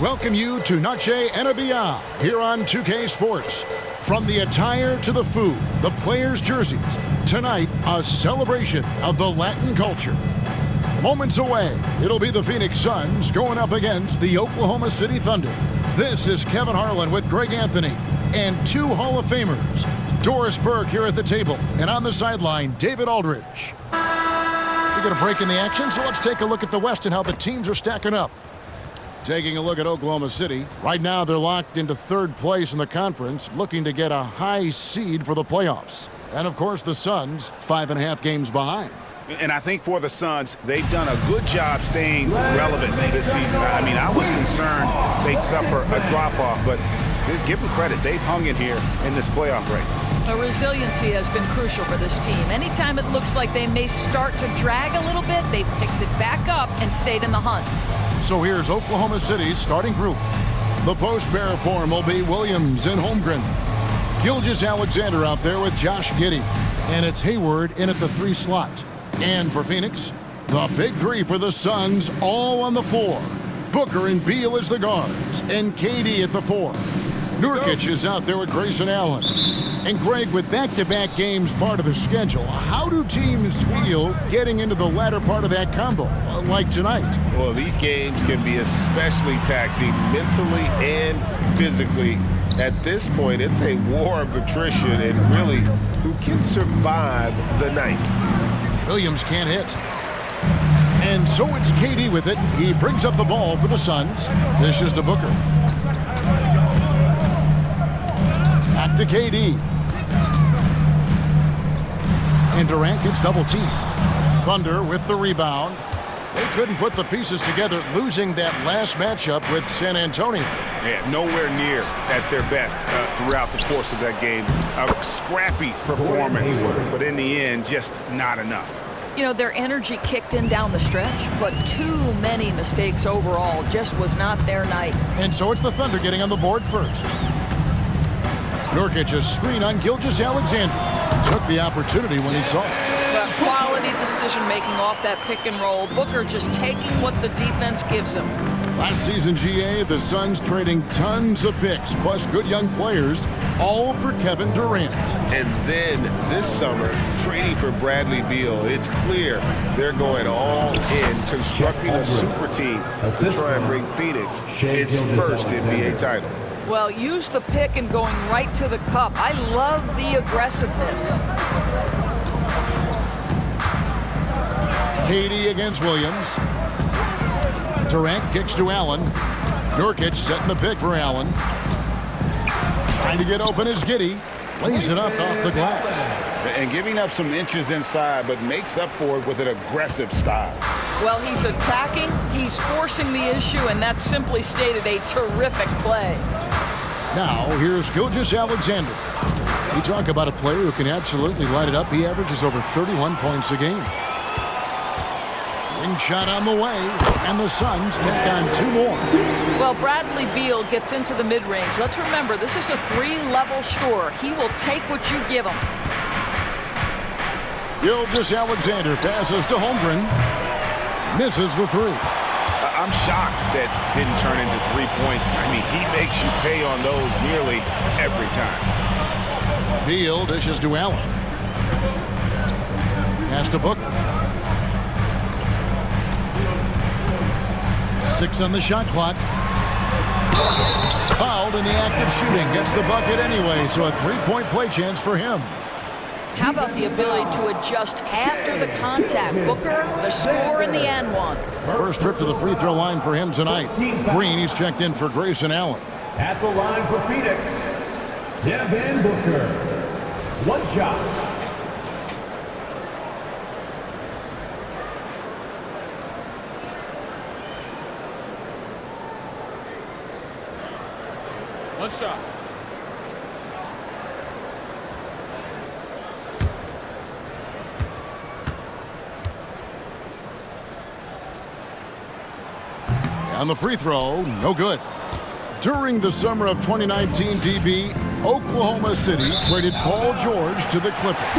Welcome you to Noche and Beyond here on 2K Sports. From the attire to the food, the players' jerseys, tonight a celebration of the Latin culture. Moments away, it'll be the Phoenix Suns going up against the Oklahoma City Thunder. This is Kevin Harlan with Greg Anthony and two Hall of Famers, Doris Burke here at the table, and on the sideline, David Aldridge. We got a break in the action, so let's take a look at the West and how the teams are stacking up. Taking a look at Oklahoma City. Right now, they're locked into third place in the conference, looking to get a high seed for the playoffs. And, of course, the Suns, 5.5 games behind. And I think for the Suns, they've done a good job staying relevant this season. I mean, I was concerned they'd suffer a drop-off, but give them credit. They've hung in here in this playoff race. Resiliency has been crucial for this team. Anytime it looks like they may start to drag a little bit, they've picked it back up and stayed in the hunt. So here's Oklahoma City's starting group. The post-bear form will be Williams and Holmgren. Gilgeous-Alexander out there with Josh Giddey. And it's Hayward in at the 3 slot. And for Phoenix, the big 3 for the Suns all on the 4. Booker and Beal as the guards, and KD at the 4. Nurkic is out there with Grayson Allen. And Greg, with back-to-back games part of the schedule, how do teams feel getting into the latter part of that combo, like tonight? Well, these games can be especially taxing mentally and physically. At this point, it's a war of attrition, and really, who can survive the night? Williams can't hit. And so it's KD with it. He brings up the ball for the Suns. This is to Booker. Back to KD. And Durant gets double teamed. Thunder with the rebound. They couldn't put the pieces together, losing that last matchup with San Antonio. Yeah, nowhere near at their best throughout the course of that game. A scrappy performance, but in the end, just not enough. You know, their energy kicked in down the stretch, but too many mistakes overall. Just was not their night. And so it's the Thunder getting on the board first. Nurkic a screen on Gilgeous-Alexander. Took the opportunity when he saw it. Quality decision-making off that pick and roll. Booker just taking what the defense gives him. Last season, GA, the Suns trading tons of picks, plus good young players, all for Kevin Durant. And then this summer, trading for Bradley Beal. It's clear they're going all in, constructing a super team to try and bring Phoenix its first NBA title. Well, use the pick and going right to the cup. I love the aggressiveness. KD against Williams. Durant kicks to Allen. Nurkic setting the pick for Allen. Trying to get open is Giddey. Lays it up off the glass. And giving up some inches inside, but makes up for it with an aggressive style. Well, he's attacking, he's forcing the issue, and that's simply stated a terrific play. Now, here's Gilgeous-Alexander. You talk about a player who can absolutely light it up. He averages over 31 points a game. Wing shot on the way, and the Suns take on 2 more. Well, Bradley Beal gets into the mid-range. Let's remember, this is a 3-level score. He will take what you give him. Gilgeous-Alexander passes to Holmgren. Misses the 3. I'm shocked that didn't turn into 3 points. I mean, he makes you pay on those nearly every time. Beal dishes to Allen. Pass to Booker. 6 on the shot clock. Fouled in the act of shooting. Gets the bucket anyway, so a 3-point play chance for him. How about the ability to adjust after the contact? Booker, the score in the and one. First trip to the free throw line for him tonight. Green, he's checked in for Grayson Allen. At the line for Phoenix, Devin Booker. 1 shot. One shot. On the free throw, no good. During the summer of 2019, DB, Oklahoma City traded Paul George to the Clippers.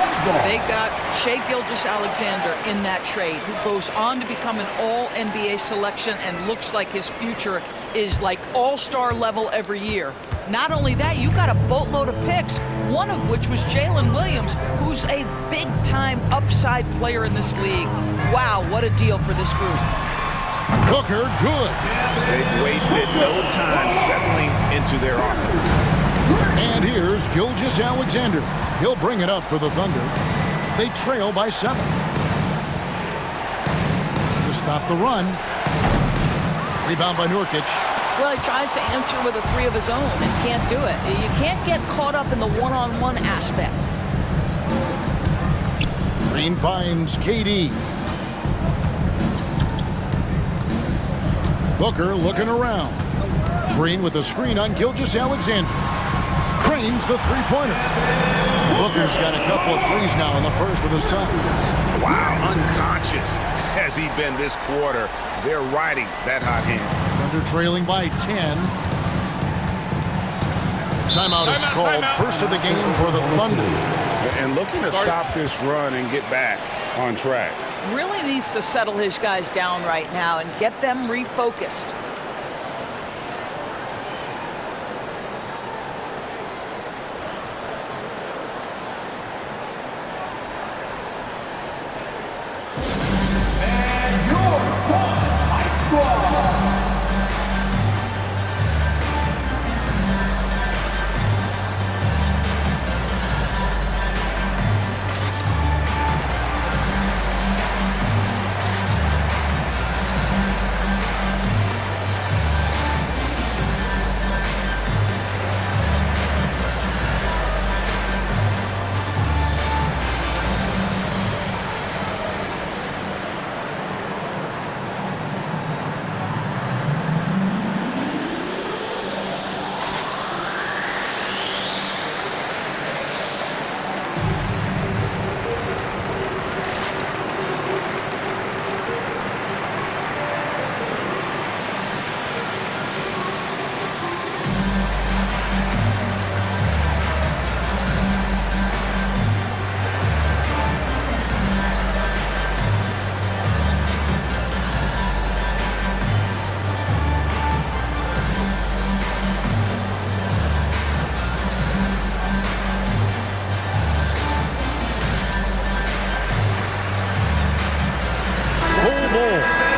They got Shai Gilgeous-Alexander in that trade, who goes on to become an All-NBA selection and looks like his future is like all-star level every year. Not only that, you got a boatload of picks, one of which was Jalen Williams, who's a big-time upside player in this league. Wow, what a deal for this group. Booker, good. They've wasted no time settling into their offense. And here's Gilgeous-Alexander. He'll bring it up for the Thunder. They trail by 7. To stop the run. Rebound by Nurkic. Well, he tries to answer with a 3 of his own and can't do it. You can't get caught up in the one-on-one aspect. Green finds KD. Booker looking around. Green with a screen on Gilgeous-Alexander. Cranes the three-pointer. Booker's got a couple of threes now in the first for the Suns. Wow, unconscious has he been this quarter. They're riding that hot hand. Thunder trailing by 10. Timeout is called. First of the game for the Thunder. And looking to stop this run and get back on track. Really needs to settle his guys down right now and get them refocused.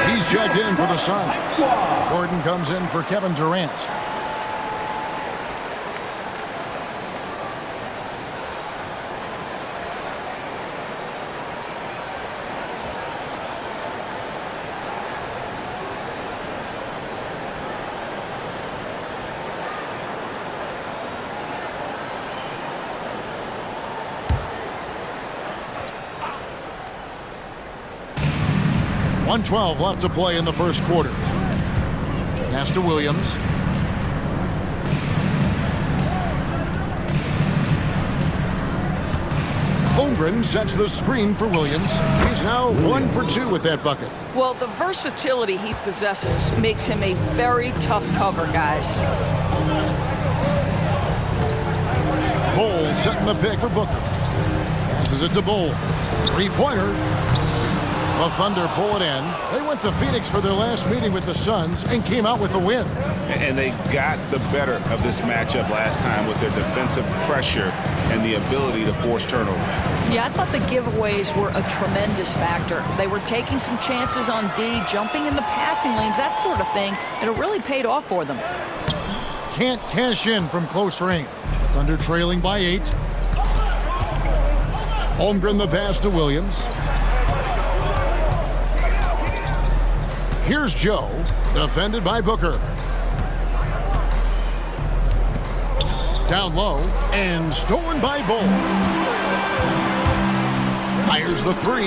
He's checked in for the Suns. Gordon comes in for Kevin Durant. .112 left to play in the first quarter. Pass to Williams. Holmgren sets the screen for Williams. He's now 1 for 2 with that bucket. Well, the versatility he possesses makes him a very tough cover, guys. Bol setting the pick for Booker. Passes it to Bol. Three-pointer. The Thunder pull it in. They went to Phoenix for their last meeting with the Suns and came out with a win. And they got the better of this matchup last time with their defensive pressure and the ability to force turnover. Yeah, I thought the giveaways were a tremendous factor. They were taking some chances on D, jumping in the passing lanes, that sort of thing, and it really paid off for them. Can't cash in from close range. Thunder trailing by 8. Holmgren the pass to Williams. Here's Joe, defended by Booker. Down low, and stolen by Bol. Fires the 3,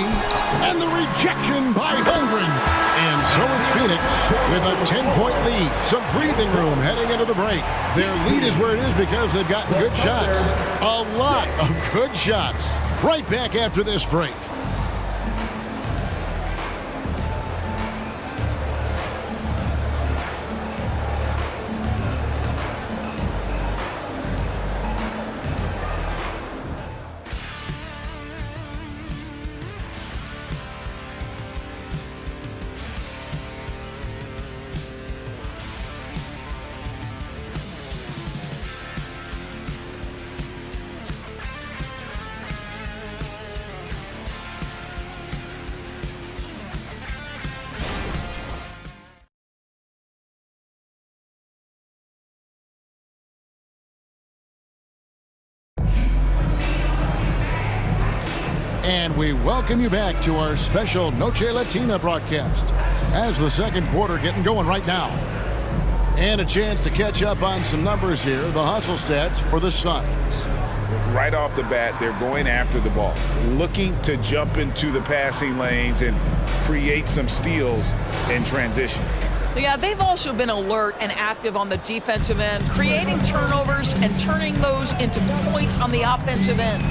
and the rejection by Holmgren. And so it's Phoenix with a 10-point lead. Some breathing room heading into the break. Their lead is where it is because they've gotten good shots. A lot of good shots. Right back after this break. And we welcome you back to our special Noche Latina broadcast as the second quarter getting going right now. And a chance to catch up on some numbers here, the hustle stats for the Suns. Right off the bat, they're going after the ball, looking to jump into the passing lanes and create some steals in transition. Yeah, they've also been alert and active on the defensive end, creating turnovers and turning those into points on the offensive end.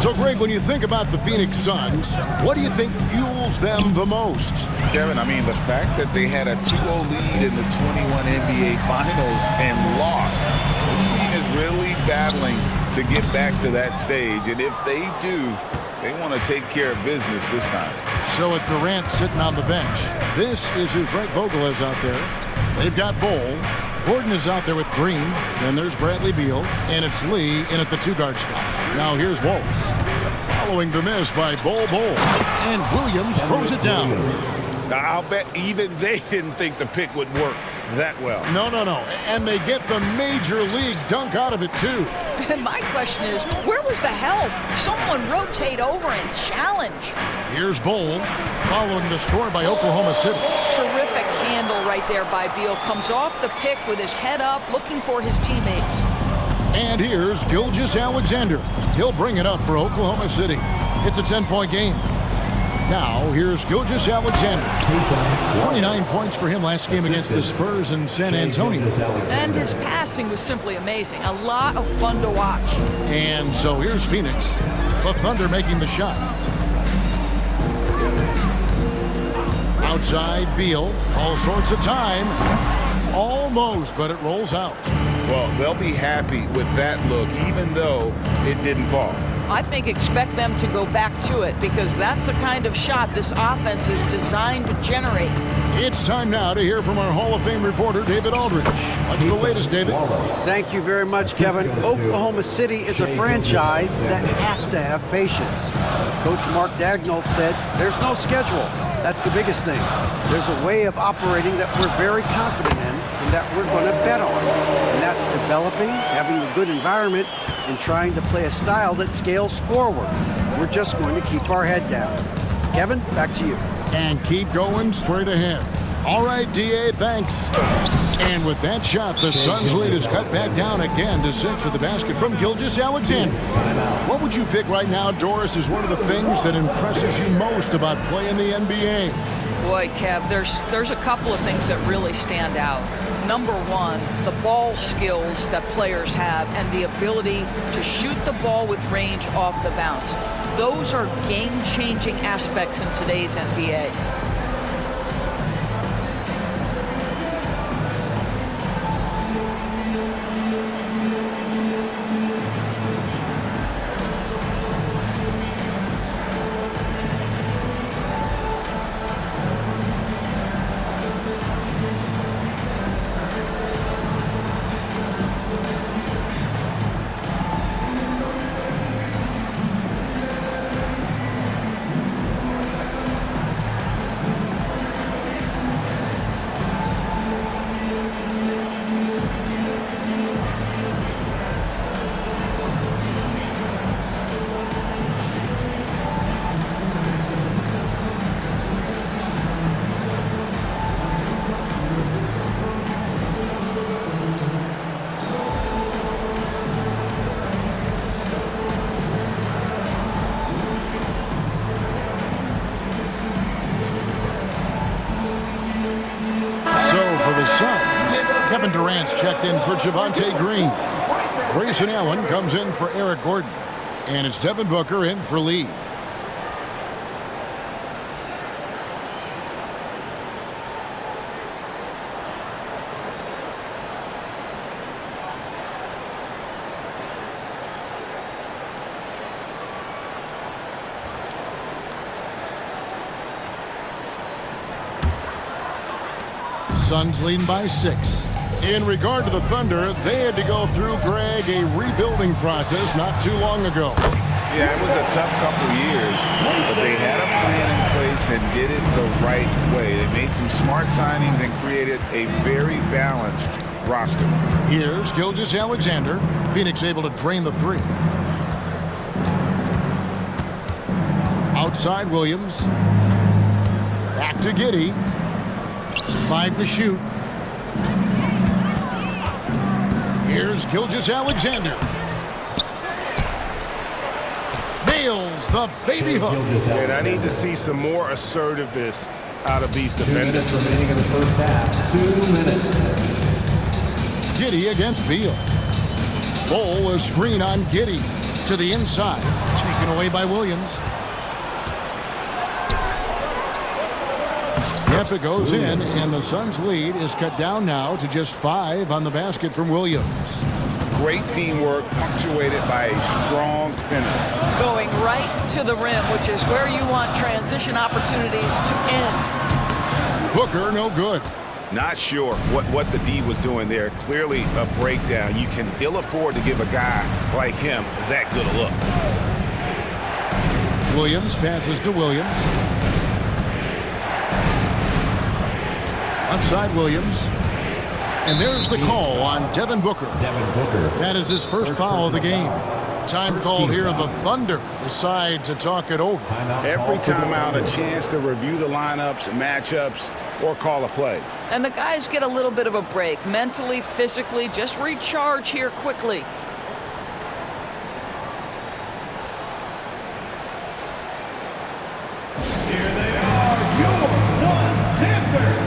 So, Greg, when you think about the Phoenix Suns, what do you think fuels them the most? Kevin, I mean, the fact that they had a 2-0 lead in the 21 NBA Finals and lost, this team is really battling to get back to that stage. And if they do, they want to take care of business this time. So with Durant sitting on the bench, this is who Frank Vogel is out there. They've got Bol. Gordon is out there with Green. Then there's Bradley Beal. And it's Lee in at the two-guard spot. Now here's Wallace. Following the miss by Bol. And Williams throws it down. Now, I'll bet even they didn't think the pick would work that well. No. And they get the major league dunk out of it, too. And my question is, where was the help? Someone rotate over and challenge. Here's Bol, following the score by Oklahoma City. Terrific handle right there by Beal. Comes off the pick with his head up, looking for his teammates. And here's Gilgeous-Alexander. He'll bring it up for Oklahoma City. It's a 10-point game. Now, here's Gilgeous-Alexander. 29 points for him last game against the Spurs in San Antonio. And his passing was simply amazing. A lot of fun to watch. And so here's Phoenix. The Thunder making the shot. Outside, Beal. All sorts of time. Almost, but it rolls out. Well, they'll be happy with that look, even though it didn't fall. I think expect them to go back to it because that's the kind of shot this offense is designed to generate. It's time now to hear from our Hall of Fame reporter, David Aldridge. What's the latest, David? Thank you very much, Kevin. Oklahoma City is a franchise that has to have patience. Coach Mark Daigneault said there's no schedule. That's the biggest thing. There's a way of operating that we're very confident in and that we're going to bet on. And that's developing, having a good environment, and trying to play a style that scales forward. We're just going to keep our head down. Kevin, back to you. And keep going straight ahead. All right, D.A., thanks. And with that shot, the Suns' lead is cut back down again to 6 with the basket from Gilgeous-Alexander. What would you pick right now, Doris, is one of the things that impresses you most about playing the NBA? Boy, Kev, there's a couple of things that really stand out. Number one, the ball skills that players have and the ability to shoot the ball with range off the bounce. Those are game-changing aspects in today's NBA. Suns. Kevin Durant's checked in for Javonte Green. Grayson Allen comes in for Eric Gordon. And it's Devin Booker in for Lee. Suns leading by 6. In regard to the Thunder, they had to go through, Greg, a rebuilding process not too long ago. Yeah, it was a tough couple years, but they had a plan in place and did it the right way. They made some smart signings and created a very balanced roster. Here's Gilgeous-Alexander. Phoenix able to drain the three. Outside Williams. Back to Giddey. 5 to shoot. Here's Gilgeous-Alexander. Nails the baby hook. And I need to see some more assertiveness out of these defenders. 2 minutes remaining in the first half. 2 minutes. Giddey against Beal. Bowl a screen on Giddey to the inside. Taken away by Williams. Yep, it goes in, and the Suns' lead is cut down now to just 5 on the basket from Williams. Great teamwork punctuated by a strong finish. Going right to the rim, which is where you want transition opportunities to end. Booker, no good. Not sure what the D was doing there. Clearly a breakdown. You can ill afford to give a guy like him that good a look. Williams passes to Williams. Outside Williams. And there's the call on Devin Booker. That is his first foul of the game. Time called here. The Thunder decide to talk it over. Every timeout, a chance to review the lineups, matchups, or call a play. And the guys get a little bit of a break. Mentally, physically, just recharge here quickly. Here they are, your Suns dancers.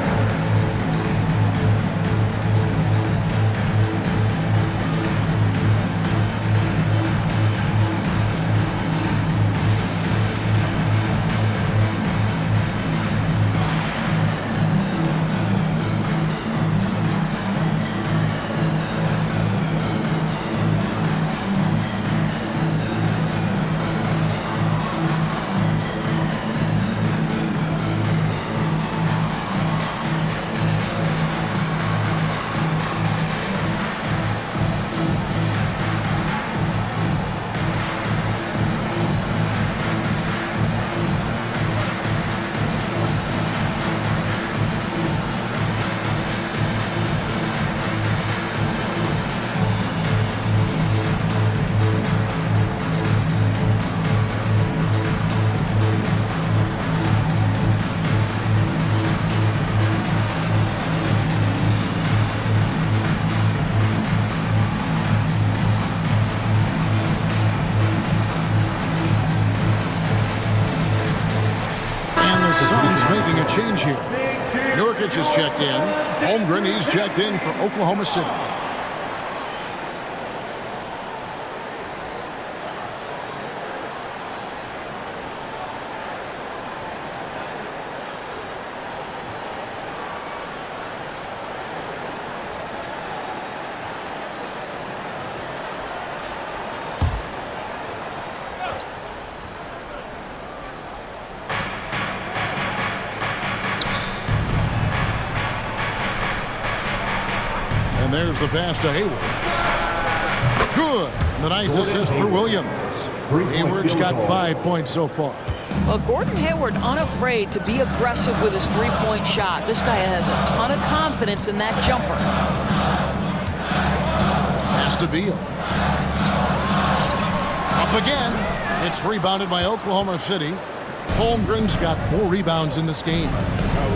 Suns making a change here. Nurkic is checked in. Holmgren, he's checked in for Oklahoma City. And there's the pass to Hayward. Good. And the nice assist for Williams. Hayward's got 5 points so far. Well, Gordon Hayward unafraid to be aggressive with his three-point shot. This guy has a ton of confidence in that jumper. Pass to Beal. Up again. It's rebounded by Oklahoma City. Holmgren's got 4 rebounds in this game.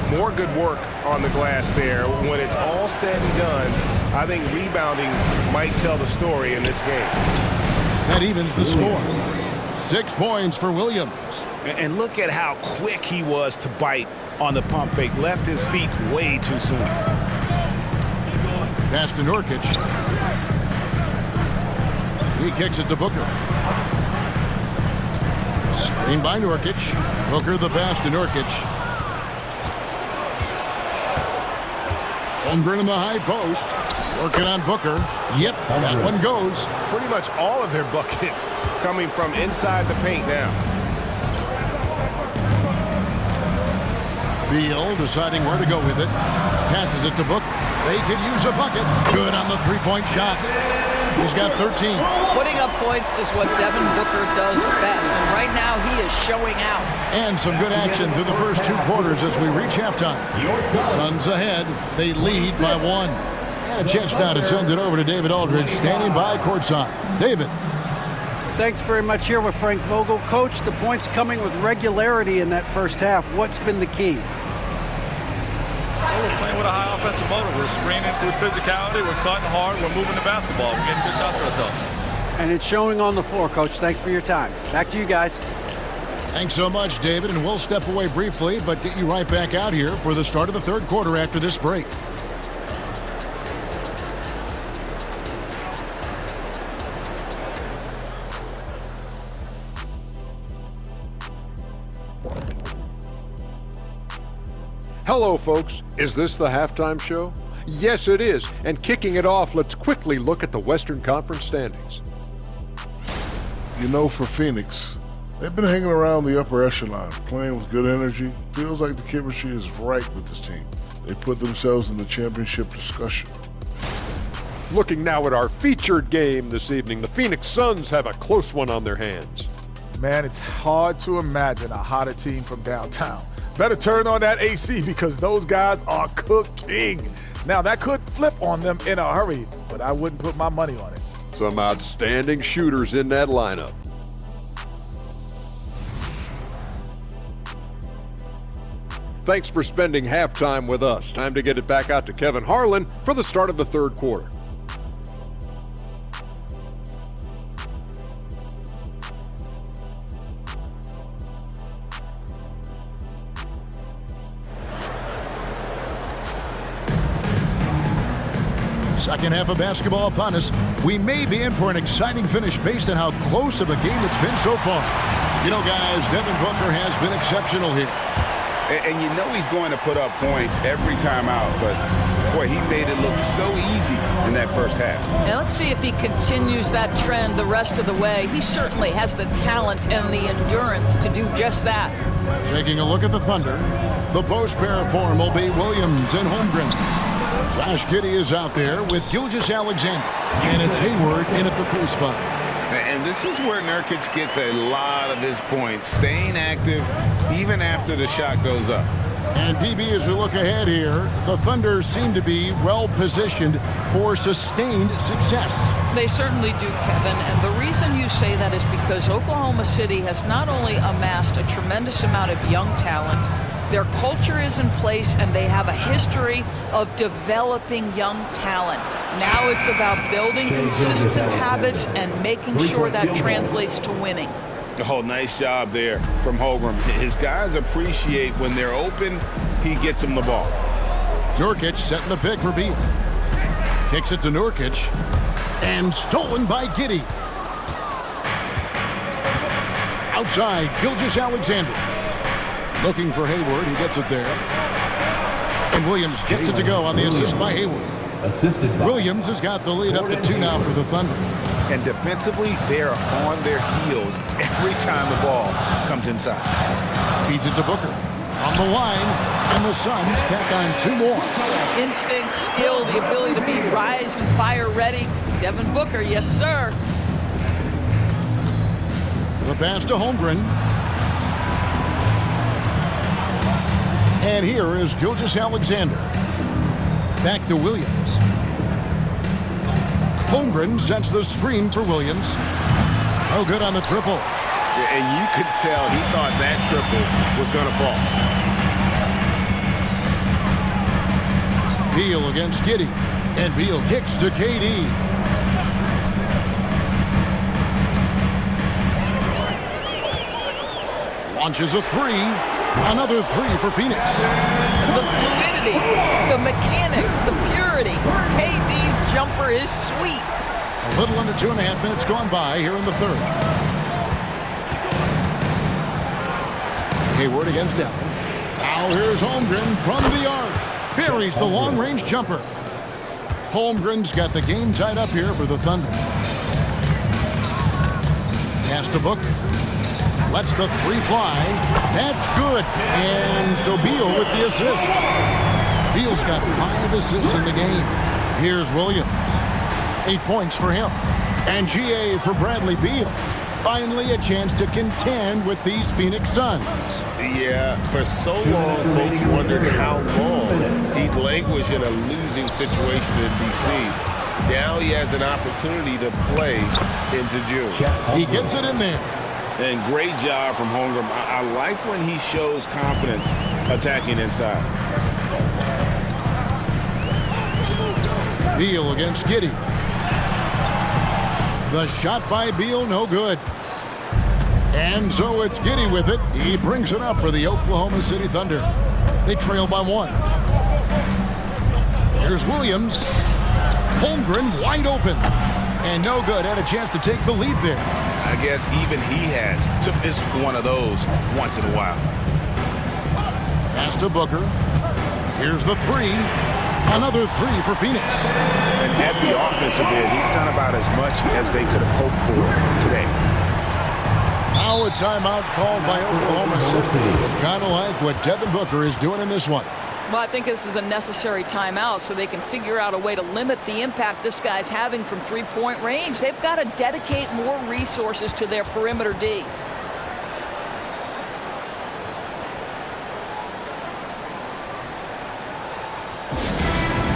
More good work on the glass there. When it's all said and done, I think rebounding might tell the story in this game. That evens the score. 6 points for Williams. And look at how quick he was to bite on the pump fake. Left his feet way too soon. Pass to Nurkic. He kicks it to Booker. Screen by Nurkic. Booker the pass to Nurkic. Holmgren in the high post. Working on Booker. Yep, that one goes. Pretty much all of their buckets coming from inside the paint now. Beal deciding where to go with it. Passes it to Booker. They could use a bucket. Good on the three-point shot. He's got 13. Putting up points is what Devin Booker does best, and right now he is showing out. And some good action through the first 2 quarters as we reach halftime. Suns ahead. They lead by 1. And a chance now to send it over to David Aldridge, standing by courtside. David. Thanks very much. Here with Frank Vogel. Coach, the points coming with regularity in that first half. What's been the key? Well, we're playing with a high offensive motor. We're screening through physicality. We're cutting hard. We're moving the basketball. We're getting good shots for ourselves. And it's showing on the floor, Coach. Thanks for your time. Back to you guys. Thanks so much, David. And we'll step away briefly, but get you right back out here for the start of the third quarter after this break. Hello, folks. Is this the halftime show? Yes, it is. And kicking it off, let's quickly look at the Western Conference standings. You know, for Phoenix, they've been hanging around the upper echelon, playing with good energy. Feels like the chemistry is right with this team. They put themselves in the championship discussion. Looking now at our featured game this evening, the Phoenix Suns have a close one on their hands. Man, it's hard to imagine a hotter team from downtown. Better turn on that AC because those guys are cooking. Now, that could flip on them in a hurry, but I wouldn't put my money on it. Some outstanding shooters in that lineup. Thanks for spending halftime with us. Time to get it back out to Kevin Harlan for the start of the third quarter. Second half of basketball upon us. We may be in for an exciting finish based on how close of a game it's been so far. You know, guys, Devin Booker has been exceptional here. And you know he's going to put up points every time out, but boy, he made it look so easy in that first half. Now let's see if he continues that trend the rest of the way. He certainly has the talent and the endurance to do just that. Taking a look at the Thunder, the post pair form will be Williams and Holmgren. Josh Giddey is out there with Gilgeous-Alexander, and it's Hayward in at the 3 spot. And this is where Nurkic gets a lot of his points, staying active even after the shot goes up. And DB, as we look ahead here, the Thunder seem to be well positioned for sustained success. They certainly do, Kevin, and the reason you say that is because Oklahoma City has not only amassed a tremendous amount of young talent, their culture is in place, and they have a history of developing young talent. Now it's about building consistent habits and making sure that translates to winning. Oh, nice job there from Holmgren. His guys appreciate when they're open, he gets them the ball. Nurkic setting the pick for Beal. Kicks it to Nurkic, and stolen by Giddey. Outside, Gilgeous-Alexander. Looking for Hayward, he gets it there. And Williams gets it to go on the assist by Hayward. Williams has got the lead up to 2 now for the Thunder. And defensively, they are on their heels every time the ball comes inside. Feeds it to Booker. On the line, and the Suns tack on 2 more. Instinct, skill, the ability to be rise and fire ready. Devin Booker, yes, sir. The pass to Holmgren. And here is Gilgeous-Alexander. Back to Williams. Holmgren sets the screen for Williams. Oh, good on the triple. And you could tell he thought that triple was going to fall. Beal against Giddey. And Beal kicks to KD. Launches a 3. Another 3 for Phoenix. The fluidity, the mechanics, the purity. KD's jumper is sweet. A little under 2.5 minutes gone by here in the third. Hayward against Allen. Now here's Holmgren from the arc. Buries the long-range jumper. Holmgren's got the game tied up here for the Thunder. Pass to Booker. Lets the 3 fly. That's good. And so Beal with the assist. Beal's got 5 assists in the game. Here's Williams. 8 points for him. And GA for Bradley Beal. Finally a chance to contend with these Phoenix Suns. Yeah, for so long, folks wondered how long he'd languish in a losing situation in D.C. Now he has an opportunity to play into June. He gets it in there. And great job from Holmgren. I like when he shows confidence attacking inside. Beal against Giddey. The shot by Beal, no good. And so it's Giddey with it. He brings it up for the Oklahoma City Thunder. They trail by 1. Here's Williams. Holmgren wide open. And no good. Had a chance to take the lead there. I guess even he has to miss one of those once in a while. Pass to Booker. Here's the 3. Another 3 for Phoenix. And at the offensive end, he's done about as much as they could have hoped for today. Now a timeout called by Oklahoma City. Kind of like what Devin Booker is doing in this one. Well, I think this is a necessary timeout so they can figure out a way to limit the impact this guy's having from three-point range. They've got to dedicate more resources to their perimeter D.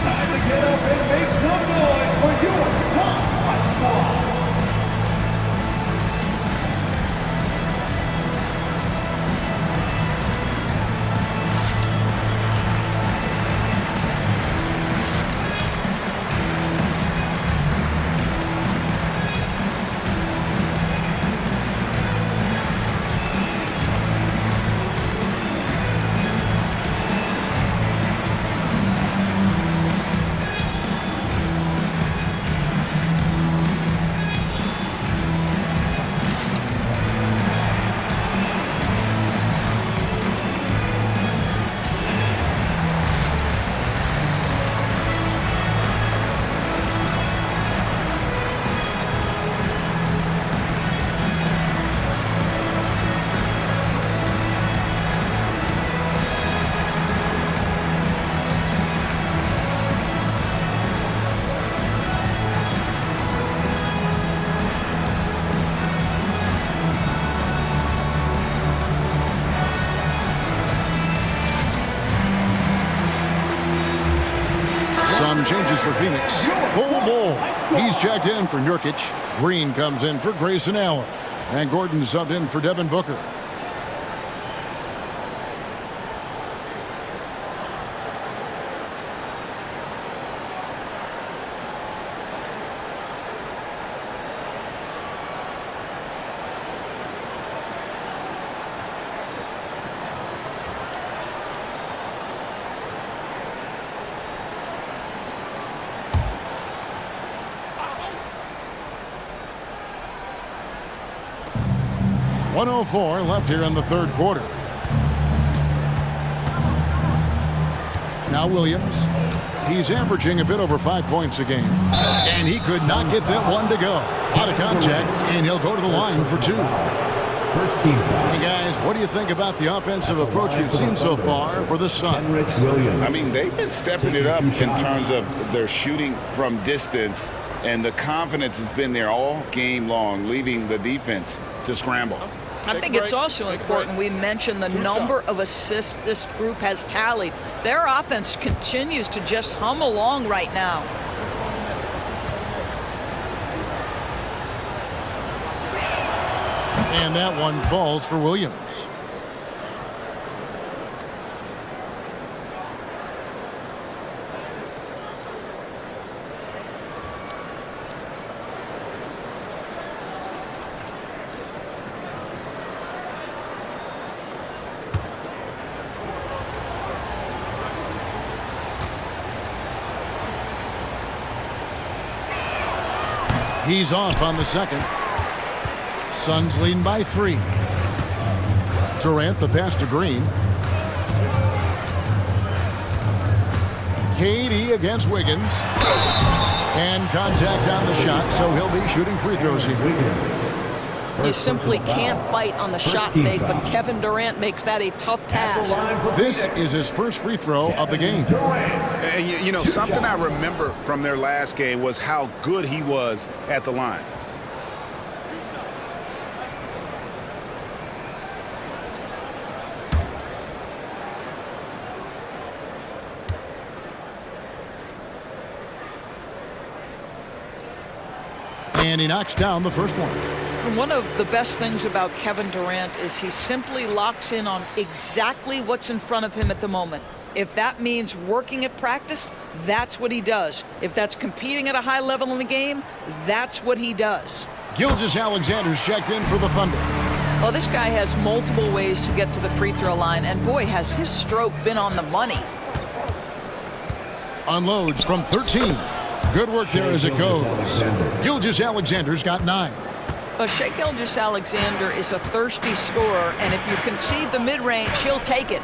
Time to get up and make some noise for your top squad. Some changes for Phoenix. Bol. He's checked in for Nurkic. Green comes in for Grayson Allen. And Gordon subbed in for Devin Booker. .104 left here in the third quarter. Now Williams. He's averaging a bit over 5 points a game. And he could not get that one to go. Out of contact, and he'll go to the line for 2. First team foul. Hey guys, what do you think about the offensive approach we've seen so far for the Suns? I mean, they've been stepping it up in terms of their shooting from distance, and the confidence has been there all game long, leaving the defense to scramble. I think it's also important we mention the number of assists this group has tallied. Their offense continues to just hum along right now. And that one falls for Williams. He's off on the second. Suns leading by 3. Durant the pass to Green. KD against Wiggins. And contact on the shot, so he'll be shooting free throws here. You simply can't bite on the shot fake, but Kevin Durant makes that a tough task. This is his first free throw of the game. And you know, something I remember from their last game was how good he was at the line. And he knocks down the first one. And one of the best things about Kevin Durant is he simply locks in on exactly what's in front of him at the moment. If that means working at practice, that's what he does. If that's competing at a high level in the game, that's what he does. Gilgeous-Alexander's checked in for the Thunder. Well, this guy has multiple ways to get to the free throw line, and boy, has his stroke been on the money. Unloads from 13. Good work there as it goes. Gilgeous-Alexander's got 9. But Shai Gilgeous-Alexander is a thirsty scorer, and if you concede the mid-range, he'll take it.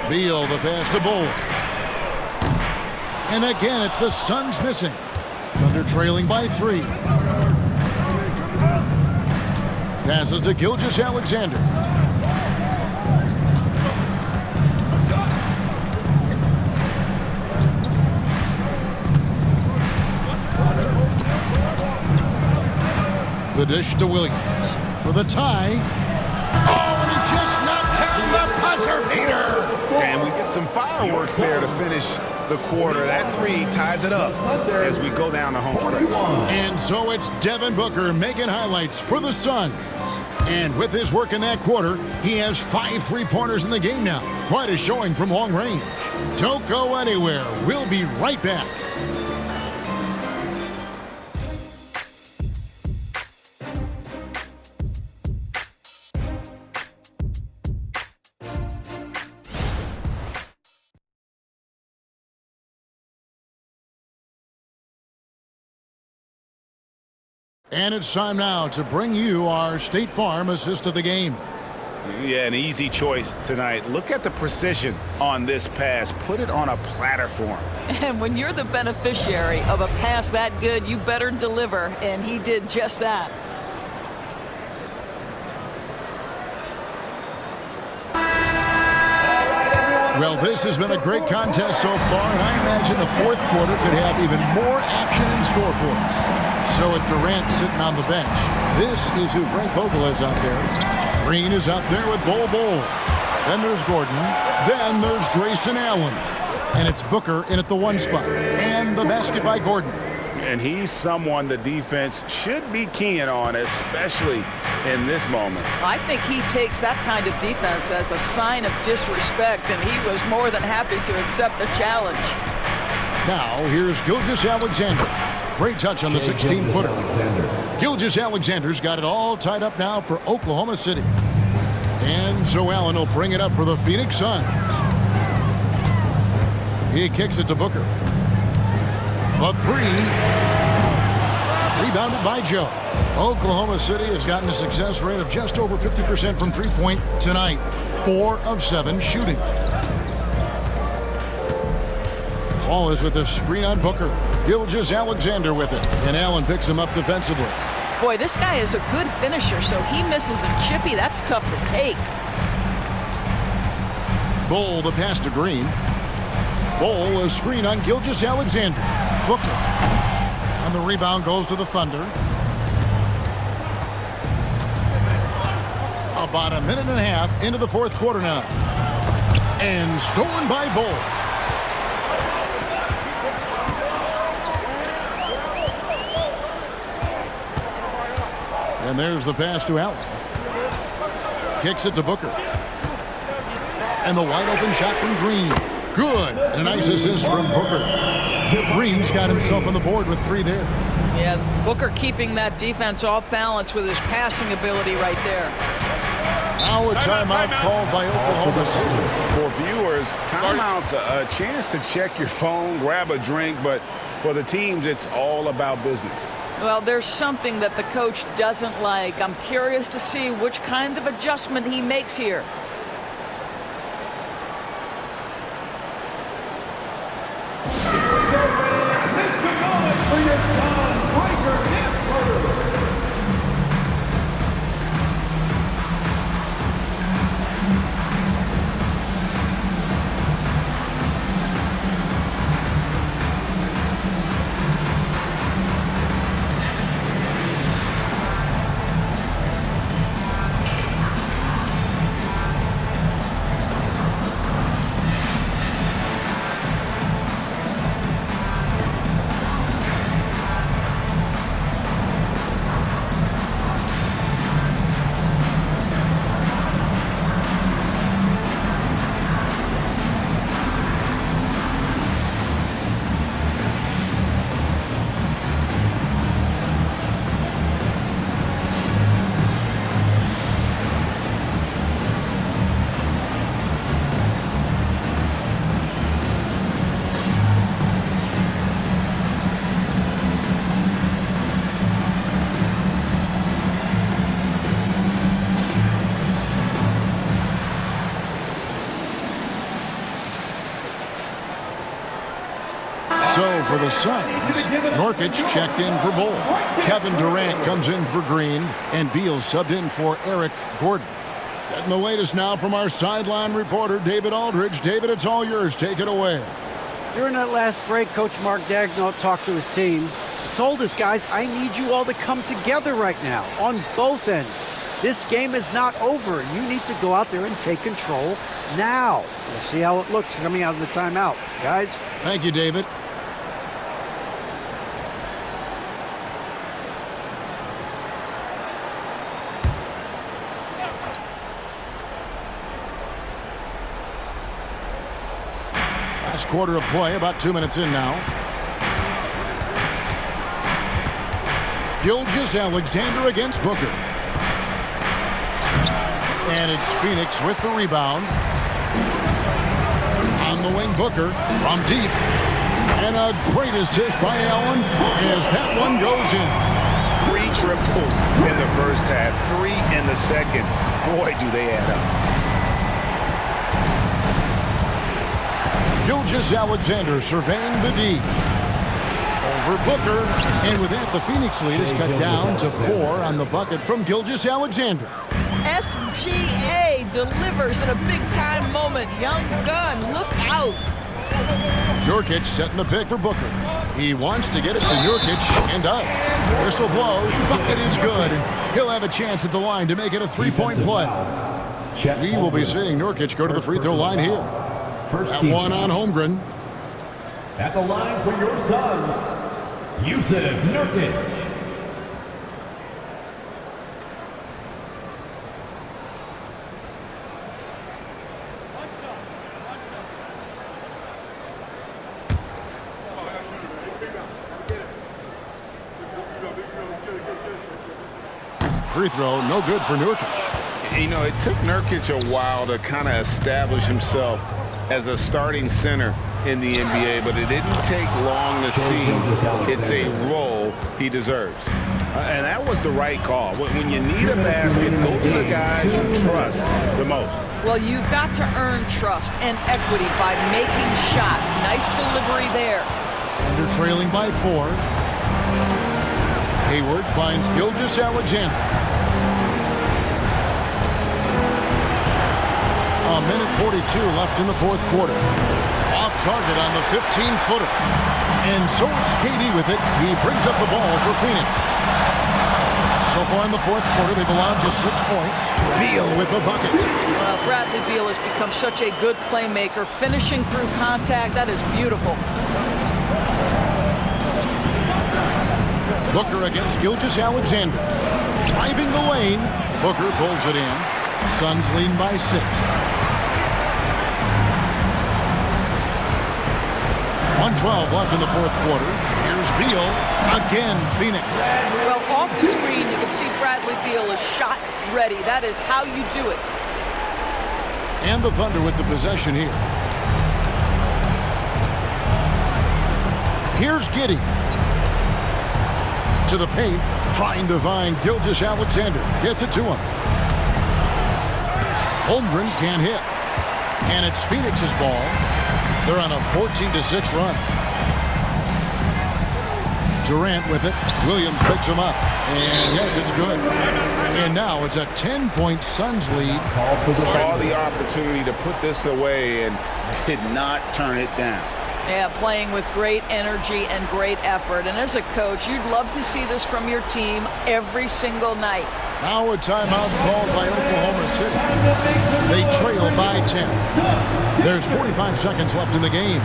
Beal, the pass to Bull. And again, it's the Suns missing. Thunder trailing by 3. Passes to Gilgeous-Alexander. The dish to Williams for the tie. Oh, and he just knocked down the buzzer beater. And we get some fireworks there to finish the quarter. That 3 ties it up as we go down the home stretch. And so it's Devin Booker making highlights for the Suns. And with his work in that quarter, he has 5 3-pointers in the game now. Quite a showing from long range. Don't go anywhere. We'll be right back. And it's time now to bring you our State Farm assist of the game. Yeah, an easy choice tonight. Look at the precision on this pass. Put it on a platter for him. And when you're the beneficiary of a pass that good, you better deliver, and he did just that. Well, this has been a great contest so far, and I imagine the fourth quarter could have even more action in store for us. So with Durant sitting on the bench, this is who Frank Vogel is out there. Green is out there with Bol. Then there's Gordon. Then there's Grayson Allen. And it's Booker in at the 1 spot. And the basket by Gordon. And he's someone the defense should be keying on, especially in this moment. I think he takes that kind of defense as a sign of disrespect, and he was more than happy to accept the challenge. Now, here's Gilgeous-Alexander. Great touch on the 16-footer. Gilgeous-Alexander's got it all tied up now for Oklahoma City. And so Allen will bring it up for the Phoenix Suns. He kicks it to Booker. A 3. Rebounded by Joe. Oklahoma City has gotten a success rate of just over 50% from three-point tonight. 4 of 7 shooting. Ball is with the screen on Booker. Gilgeous-Alexander with it. And Allen picks him up defensively. Boy, this guy is a good finisher, so he misses a chippy. That's tough to take. Bull, the pass to Green. Bull, a screen on Gilgeous-Alexander. Booker. And the rebound goes to the Thunder. About a minute and a half into the fourth quarter now. And stolen by Bull. And there's the pass to Allen. Kicks it to Booker. And the wide open shot from Green. Good. And a nice assist from Booker. Green's got himself on the board with 3 there. Yeah, Booker keeping that defense off balance with his passing ability right there. Now a timeout called by Oklahoma City. For viewers, timeout's a chance to check your phone, grab a drink, but for the teams, it's all about business. Well, there's something that the coach doesn't like. I'm curious to see which kind of adjustment he makes here. for the Suns. Nurkic checked in for Bull. Kevin Durant comes in for Green, and Beal subbed in for Eric Gordon. Getting the latest now from our sideline reporter, David Aldridge. David, it's all yours. Take it away. During that last break, Coach Mark Daigneault talked to his team. He told his guys, I need you all to come together right now on both ends. This game is not over. You need to go out there and take control now. We'll see how it looks coming out of the timeout. Guys? Thank you, David. Last quarter of play, about 2 minutes in now. Gilgeous-Alexander against Booker. And it's Phoenix with the rebound. On the wing, Booker from deep. And a great assist by Allen as that one goes in. 3 triples in the first half, 3 in the second. Boy, do they add up. Gilgeous-Alexander surveying the D. Over Booker. And with that, the Phoenix lead is cut down to 4 on the bucket from Gilgeous-Alexander. SGA delivers in a big-time moment. Young gun, look out. Nurkic setting the pick for Booker. He wants to get it to Nurkic and does. Whistle blows, bucket is good, and he'll have a chance at the line to make it a 3-point play. We will be seeing Nurkic go to the free throw line here. That one on Holmgren. At the line for your Suns, Jusuf Nurkic. Free throw, no good for Nurkic. You know, it took Nurkic a while to kind of establish himself as a starting center in the NBA, but it didn't take long to see it's a role he deserves. And that was the right call. When you need a basket, go to the guys you trust the most. Well, you've got to earn trust and equity by making shots. Nice delivery there. Under trailing by 4. Hayward finds Gilgeous-Alexander. A minute 42 left in the fourth quarter. Off target on the 15-footer. And so it's KD with it. He brings up the ball for Phoenix. So far in the fourth quarter, they've allowed just 6 points. Beal with the bucket. Well, Bradley Beal has become such a good playmaker, finishing through contact. That is beautiful. Booker against Gilgeous-Alexander. Driving the lane. Booker pulls it in. Suns lead by 6. 1:12 left in the fourth quarter. Here's Beal. Again, Phoenix. Well, off the screen, you can see Bradley Beal is shot ready. That is how you do it. And the Thunder with the possession here. Here's Giddey. To the paint, trying to find Gilgeous-Alexander. Gets it to him. Holmgren can't hit. And it's Phoenix's ball. They're on a 14-6 run. Durant with it. Williams picks him up. And yes, it's good. And now it's a 10-point Suns lead. Saw the opportunity to put this away and did not turn it down. Yeah, playing with great energy and great effort. And as a coach, you'd love to see this from your team every single night. Now a timeout called by Oklahoma City. They trail by 10. There's 45 seconds left in the game.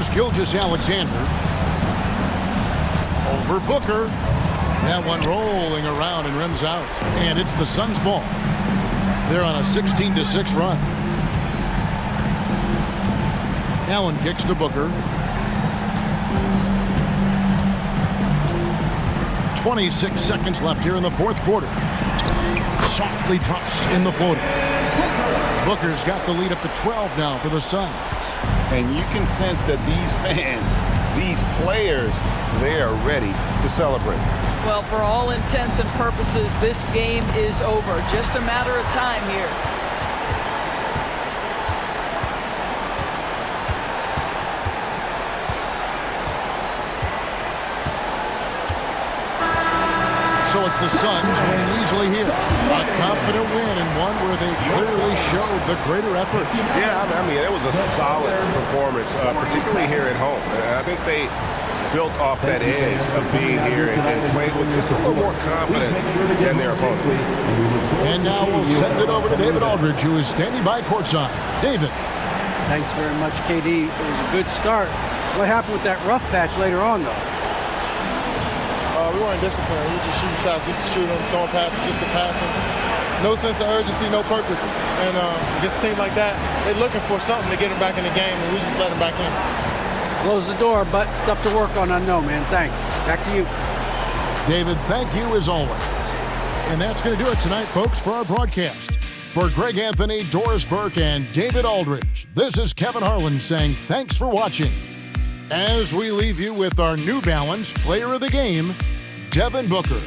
Here's Gilgeous-Alexander. Over Booker. That one rolling around and rims out. And it's the Suns' ball. They're on a 16-6 run. Allen kicks to Booker. 26 seconds left here in the fourth quarter. Softly drops in the floater. Booker's got the lead up to 12 now for the Suns. And you can sense that these fans, these players, they are ready to celebrate. Well, for all intents and purposes, this game is over. Just a matter of time here. So it's the Suns winning easily here. A confident win and one where they clearly showed the greater effort. Yeah, I mean, it was a solid performance, particularly here at home. I think they built off that edge of being here and played with just a little more confidence than their opponents. And now we'll send it over to David Aldridge, who is standing by courtside. David. Thanks very much, KD. It was a good start. What happened with that rough patch later on, though? We weren't disciplined. We were just shooting shots, just to shoot them, throwing passes, just to pass them. No sense of urgency, no purpose. And against a team like that, they're looking for something to get them back in the game, and we just let them back in. Close the door, but stuff to work on. I know, man. Thanks. Back to you. David, thank you as always. And that's going to do it tonight, folks, for our broadcast. For Greg Anthony, Doris Burke, and David Aldridge, this is Kevin Harlan saying thanks for watching. As we leave you with our New Balance Player of the Game, Devin Booker.